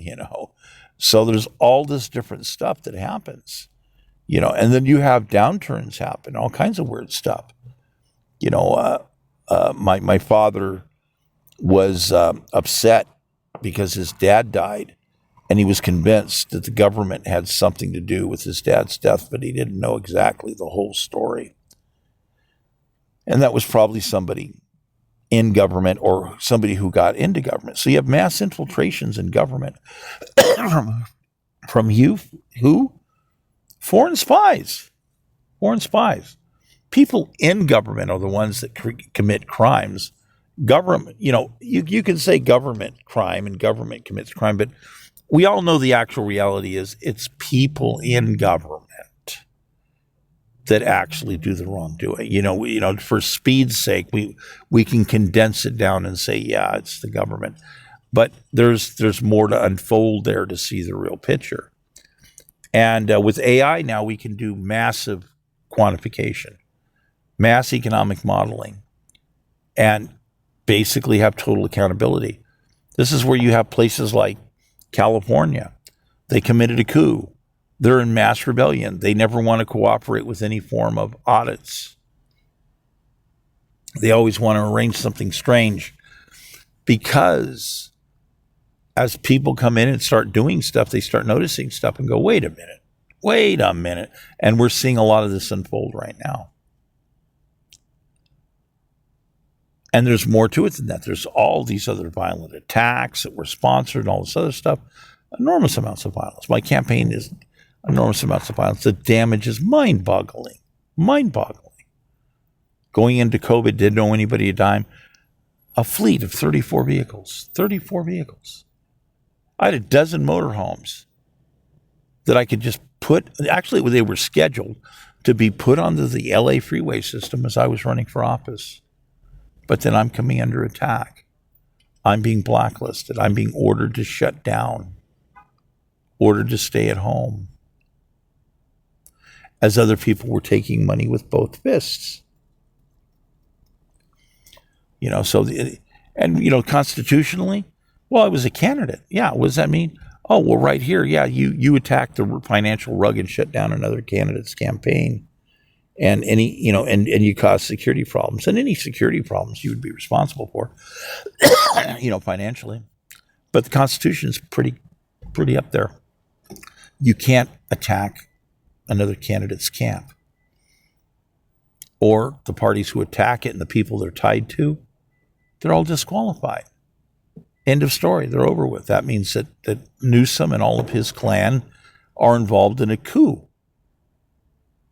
So there's all this different stuff that happens, and then you have downturns happen, all kinds of weird stuff. My father was upset because his dad died, and he was convinced that the government had something to do with his dad's death, but he didn't know exactly the whole story. And that was probably somebody in government or somebody who got into government. So you have mass infiltrations in government from who? Foreign spies. Foreign spies. People in government are the ones that commit crimes. Government, you can say government crime and government commits crime, but we all know the actual reality is it's people in government that actually do the wrongdoing. For speed's sake, we can condense it down and say, yeah, it's the government. But there's more to unfold there to see the real picture. And with AI now, we can do massive quantification, mass economic modeling, and basically have total accountability. This is where you have places like California. They committed a coup. They're in mass rebellion. They never want to cooperate with any form of audits. They always want to arrange something strange because as people come in and start doing stuff, they start noticing stuff and go, wait a minute. And we're seeing a lot of this unfold right now. And there's more to it than that. There's all these other violent attacks that were sponsored and all this other stuff. Enormous amounts of violence. My campaign is enormous amounts of violence. The damage is mind-boggling. Going into COVID, didn't owe anybody a dime. A fleet of 34 vehicles. I had a dozen motorhomes that I could just actually they were scheduled to be put onto the LA freeway system as I was running for office. But then I'm coming under attack. I'm being blacklisted. I'm being ordered to shut down, ordered to stay at home, as other people were taking money with both fists. Constitutionally, well, I was a candidate. Yeah, what does that mean? Oh, well, right here, yeah, you attacked the financial rug and shut down another candidate's campaign. And and you cause security problems, and any security problems you would be responsible for, financially. But the Constitution is pretty up there. You can't attack another candidate's camp, or the parties who attack it and the people they're tied to. They're all disqualified. End of story. They're over with. That means that Newsom and all of his clan are involved in a coup.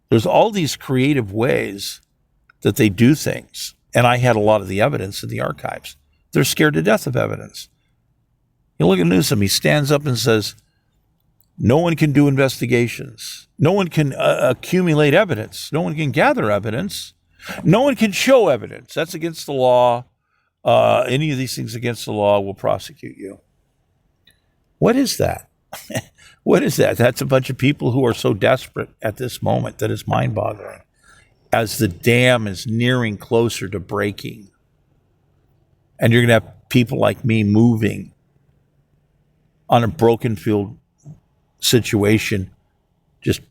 There's all these creative ways that they do things. And I had a lot of the evidence in the archives. They're scared to death of evidence. You look at Newsom, he stands up and says, no one can do investigations. No one can accumulate evidence. No one can gather evidence. No one can show evidence. That's against the law. Any of these things against the law will prosecute you. What is that? What is that? That's a bunch of people who are so desperate at this moment that it's mind-boggling. As the dam is nearing closer to breaking, and you're going to have people like me moving on a broken field situation, just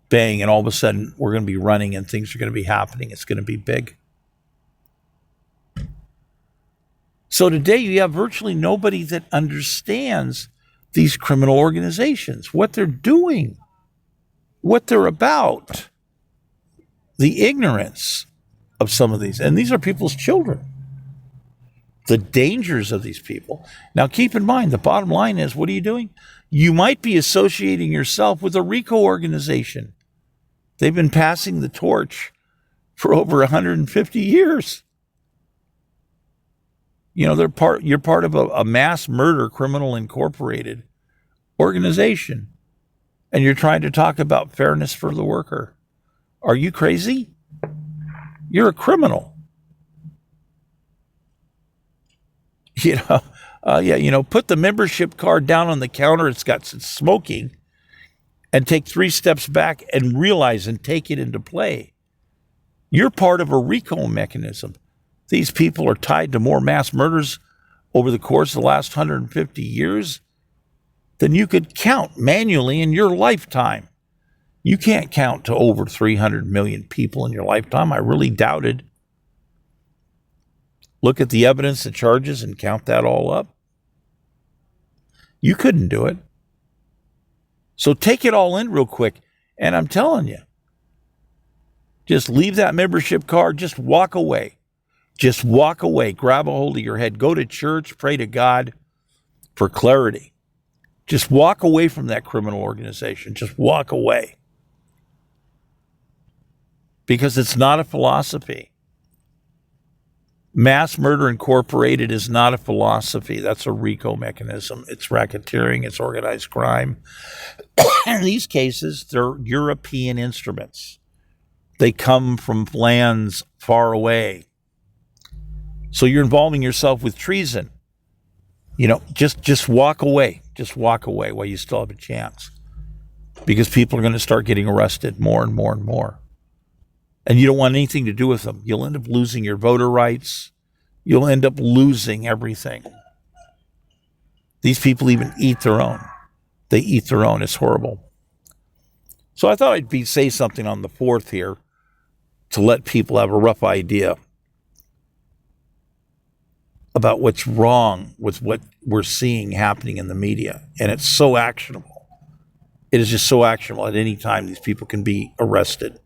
bang, and all of a sudden we're going to be running and things are going to be happening. It's going to be big. So today you have virtually nobody that understands these criminal organizations, what they're doing, what they're about. the ignorance of some of these. And these are people's children. The dangers of these people. Now, keep in mind, the bottom line is, what are you doing? You might be associating yourself with a RICO organization. They've been passing the torch for over 150 years. You know, you're part of a mass murder criminal incorporated organization, and you're trying to talk about fairness for the worker. Are you crazy? You're a criminal. Put the membership card down on the counter. It's smoking, and take 3 steps back and realize and take it into play. You're part of a RICO mechanism. These people are tied to more mass murders over the course of the last 150 years than you could count manually in your lifetime. You can't count to over 300 million people in your lifetime. I really doubted. Look at the evidence, the charges, and count that all up. You couldn't do it. So take it all in real quick. And I'm telling you, just leave that membership card. Just walk away. Just walk away. Grab a hold of your head. Go to church. Pray to God for clarity. Just walk away from that criminal organization. Just walk away. Because it's not a philosophy. Mass Murder Incorporated is not a philosophy. That's a RICO mechanism. It's racketeering. It's organized crime. In these cases, they're European instruments. They come from lands far away. So you're involving yourself with treason. Just walk away. Just walk away while you still have a chance. Because people are going to start getting arrested more and more and more. And you don't want anything to do with them. You'll end up losing your voter rights. You'll end up losing everything. These people even eat their own. They eat their own. It's horrible. So I thought I'd say something on the 4th here to let people have a rough idea about what's wrong with what we're seeing happening in the media. And it's so actionable. It is just so actionable. At any time, these people can be arrested.